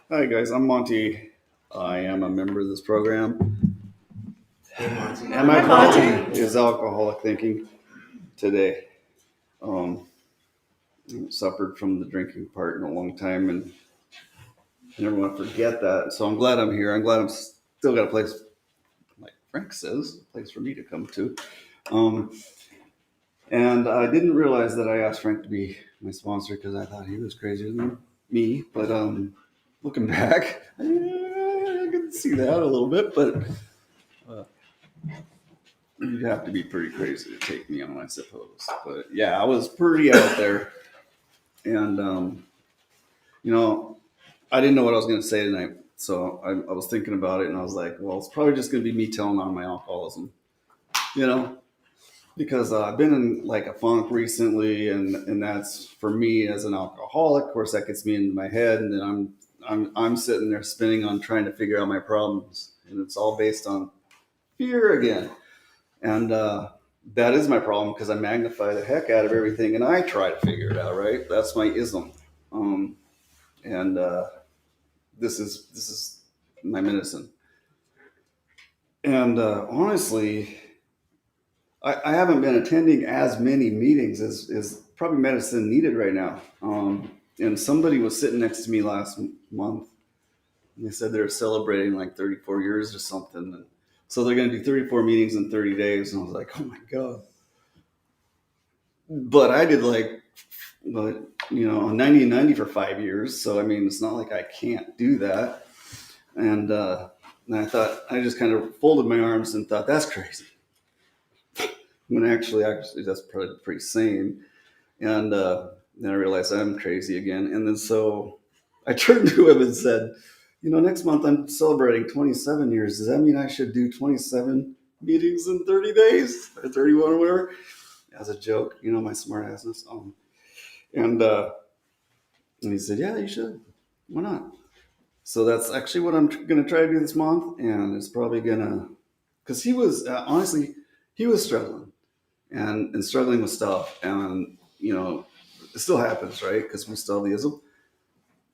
Hi guys, I'm Monte. I am a member of this program, Hey, Monte. and my Hi, Monty. problem is alcoholic thinking today. Um, Suffered from the drinking part in a long time, and I never want to forget that. So I'm glad I'm here. I'm glad I'm still got a place, like Frank says, a place for me to come to. Um, and I didn't realize that I asked Frank to be my sponsor because I thought he was crazier than me. But looking back, I can see that a little bit, but. Uh, You'd have to be pretty crazy to take me on, I suppose. But yeah, I was pretty out there, and you know, I didn't know what I was going to say tonight, so I was thinking about it, and I was like, well, it's probably just going to be me telling on my alcoholism, you know, because I've been in like a funk recently, and that's for me as an alcoholic. Of course, that gets me into my head, and then I'm sitting there spinning on trying to figure out my problems, and it's all based on fear again. And that is my problem because I magnify the heck out of everything and I try to figure it out, right? That's my ism. Um, and this is my medicine. And honestly, I haven't been attending as many meetings as probably medicine needed right now. And somebody was sitting next to me last month, and they said they're celebrating like 34 years or something. And so they're going to do 34 meetings in 30 days. And I was like, oh my God. But I did like, but 90 and 90 for 5 years. So I mean, it's not like I can't do that. And and I thought I just kind of folded my arms and thought that's crazy. When actually that's pretty sane. And then I realized I'm crazy again. And then so I turned to him and said, next month I'm celebrating 27 years. Does that mean I should do 27 meetings in 30 days or 31 or whatever? As a joke, my smart assness. And and he said, "Yeah, you should. Why not?" So that's actually what I'm going to try to do this month, and it's probably gonna because he was honestly he was struggling and struggling with stuff, and it still happens, right? Because we still have the ism.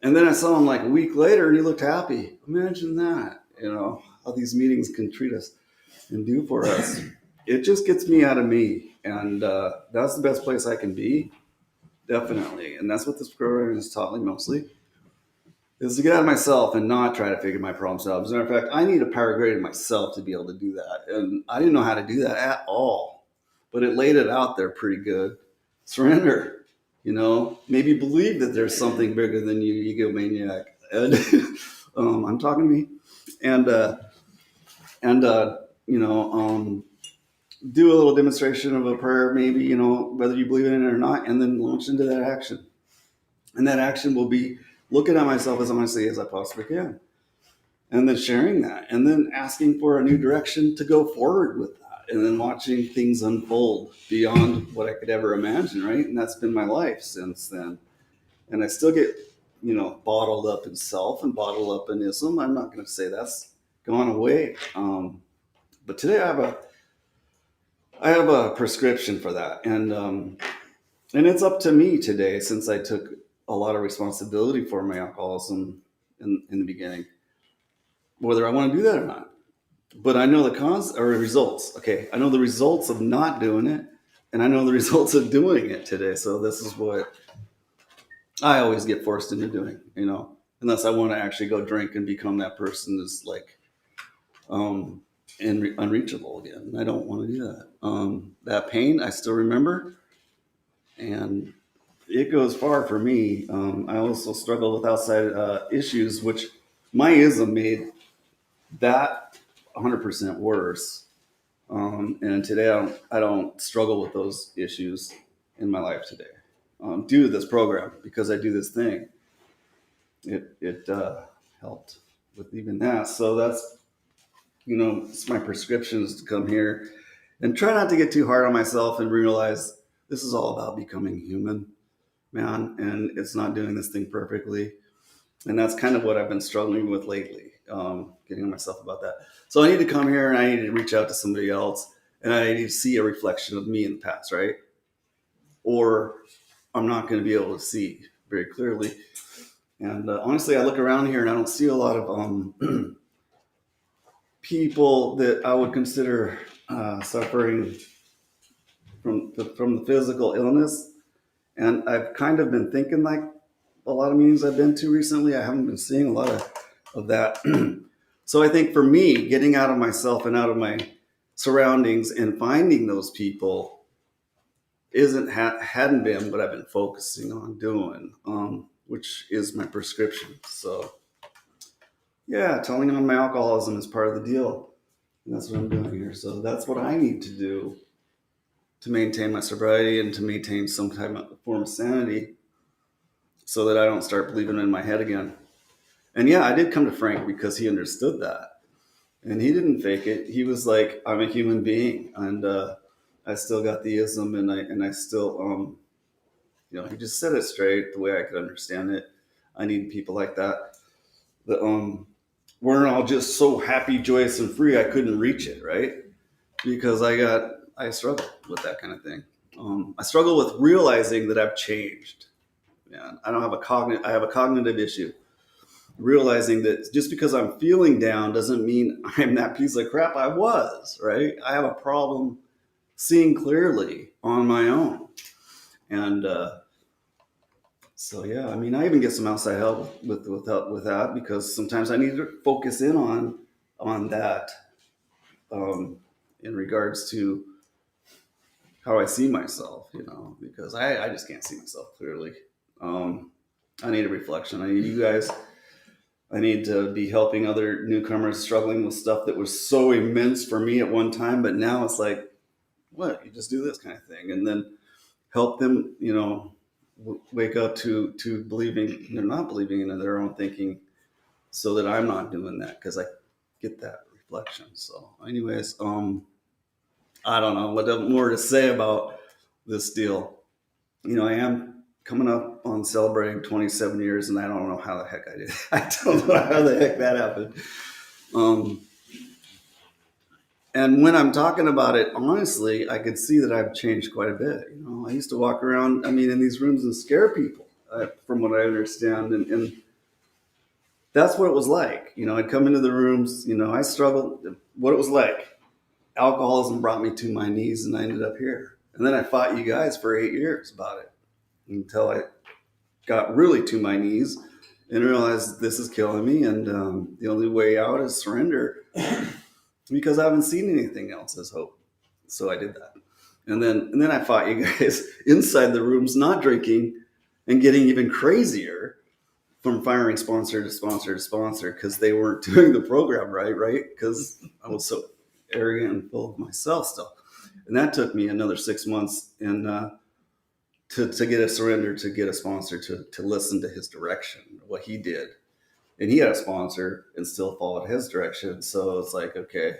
And then I saw him like a week later, and he looked happy. Imagine that, how these meetings can treat us and do for us. It just gets me out of me, and that's the best place I can be, definitely. And that's what this program has taught me mostly is to get out of myself and not try to figure my problems out. As a matter of fact, I need a power greater than myself to be able to do that. And I didn't know how to do that at all, but it laid it out there pretty good. Surrender, maybe believe that there's something bigger than you, egomaniac. And I'm talking to me. And, and, uh, you know, um, do a little demonstration of a prayer, maybe, whether you believe in it or not, and then launch into that action. And that action will be looking at myself as honestly as I possibly can, and then sharing that, and then asking for a new direction to go forward with that, and then watching things unfold beyond what I could ever imagine, right? And that's been my life since then. And I still get, bottled up in self and bottled up in ism. I'm not going to say that's gone away. But today I have a prescription for that, and it's up to me today since I took a lot of responsibility for my alcoholism in the beginning, whether I want to do that or not. But I know the cons or results. Okay, I know the results of not doing it, and I know the results of doing it today. So this is what I always get forced into doing, unless I want to actually go drink and become that person that's like um, unreachable again. I don't want to do that. That pain I still remember, and it goes far for me. I also struggle with outside issues, which my ism made that 100% worse. And today I don't struggle with those issues in my life today due to this program because I do this thing. It helped with even that. So that's it's my prescriptions to come here and try not to get too hard on myself and realize this is all about becoming human, man, and it's not doing this thing perfectly. And that's kind of what I've been struggling with lately, getting on myself about that. So I need to come here and I need to reach out to somebody else and I need to see a reflection of me in the past, right? Or I'm not going to be able to see very clearly. And honestly, I look around here and I don't see a lot of people that I would consider suffering from the physical illness. And I've kind of been thinking like a lot of meetings I've been to recently, I haven't been seeing a lot of that. So I think for me, getting out of myself and out of my surroundings and finding those people hadn't been what I've been focusing on doing, which is my prescription. So yeah, telling them my alcoholism is part of the deal. And that's what I'm doing here. So that's what I need to do to maintain my sobriety and to maintain some type of form of sanity so that I don't start believing in my head again. And yeah, I did come to Frank because he understood that. And he didn't fake it. He was like, I'm a human being and I still got the ism and I still he just said it straight the way I could understand it. I need people like that. Weren't all just so happy, joyous, and free I couldn't reach it, right? Because I struggle with that kind of thing. I struggle with realizing that I've changed. Yeah, I have a cognitive issue. Realizing that just because I'm feeling down doesn't mean I'm that piece of crap I was, right? I have a problem seeing clearly on my own. And so yeah, I mean, I even get some outside help with that because sometimes I need to focus in on that in regards to how I see myself, because I just can't see myself clearly. I need a reflection. I need you guys. I need to be helping other newcomers struggling with stuff that was so immense for me at one time, but now it's like, what? You just do this kind of thing, and then help them, wake up to believing they're not believing in their own thinking, so that I'm not doing that because I get that reflection. So, anyways, I don't know what more to say about this deal. I am coming up on celebrating 27 years, and I don't know how the heck I did. I don't know how the heck that happened. And when I'm talking about it, honestly, I could see that I've changed quite a bit. I used to walk around, in these rooms and scare people, from what I understand. And that's what it was like. I'd come into the rooms, I struggled. What it was like, alcoholism brought me to my knees, and I ended up here. And then I fought you guys for 8 years about it until I got really to my knees and realized this is killing me. And the only way out is surrender because I haven't seen anything else as hope. So I did that. And then I fought you guys inside the rooms, not drinking and getting even crazier from firing sponsor to sponsor to sponsor because they weren't doing the program right? Because I was so arrogant and full of myself still. And that took me another 6 months and to get a surrender, to get a sponsor, to listen to his direction, what he did. And he had a sponsor and still followed his direction. So it's like, okay,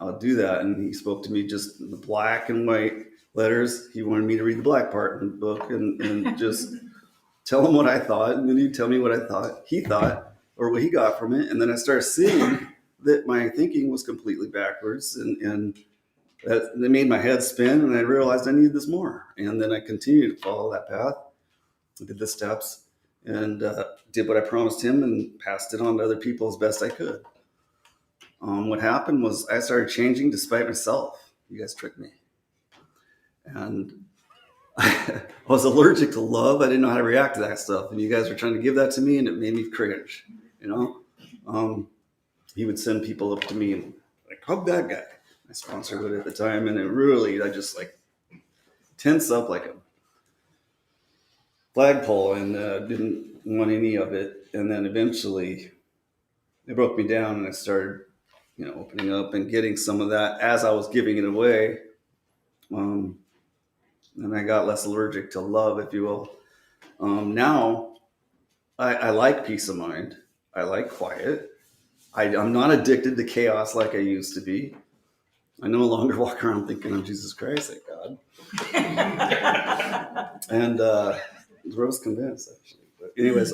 I'll do that. And he spoke to me just in the black and white letters. He wanted me to read the black part in the book and just tell him what I thought. And then he'd tell me what he thought, or what he got from it. And then I started seeing that my thinking was completely backwards. And that made my head spin. And I realized I needed this more. And then I continued to follow that path. I did the steps and did what I promised him and passed it on to other people as best I could. What happened was I started changing despite myself. You guys tricked me. And I was allergic to love. I didn't know how to react to that stuff. And you guys were trying to give that to me and it made me cringe, He would send people up to me and like, hug that guy. My sponsor would at the time. And I just like tense up like a flagpole and didn't want any of it. And then eventually it broke me down and I started opening up and getting some of that as I was giving it away. And I got less allergic to love, if you will. Now I like peace of mind. I like quiet. I'm not addicted to chaos like I used to be. I no longer walk around thinking, oh, Jesus Christ, thank God. And I was convinced, actually. But anyways,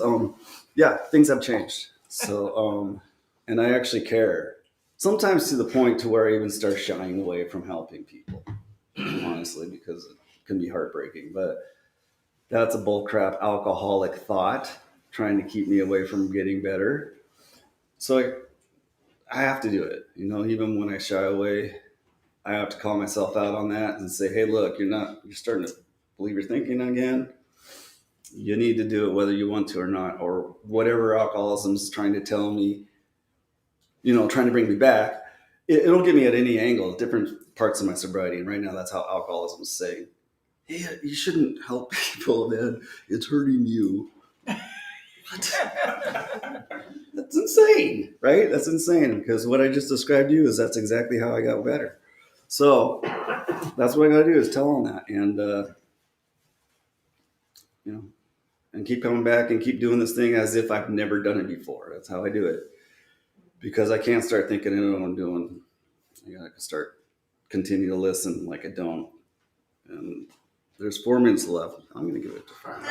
yeah, things have changed. So, and I actually care. Sometimes to the point to where I even start shying away from helping people, honestly, because it can be heartbreaking. But that's a bullcrap alcoholic thought trying to keep me away from getting better. So I have to do it. Even when I shy away, I have to call myself out on that and say, hey, look, you're starting to believe you're thinking again. You need to do it whether you want to or not, or whatever alcoholism is trying to tell me, trying to bring me back. It'll get me at any angle, different parts of my sobriety. And right now, that's how alcoholism is saying, hey, you shouldn't help people, man. It's hurting you. What? That's insane, right? That's insane, because what I just described to you is that's exactly how I got better. So that's what I got to do is tell them that, and keep coming back and keep doing this thing as if I've never done it before. That's how I do it, because I can't start thinking I know what I'm doing. I got to continue to listen like I don't. And there's 4 minutes left. I'm going to give it to 5.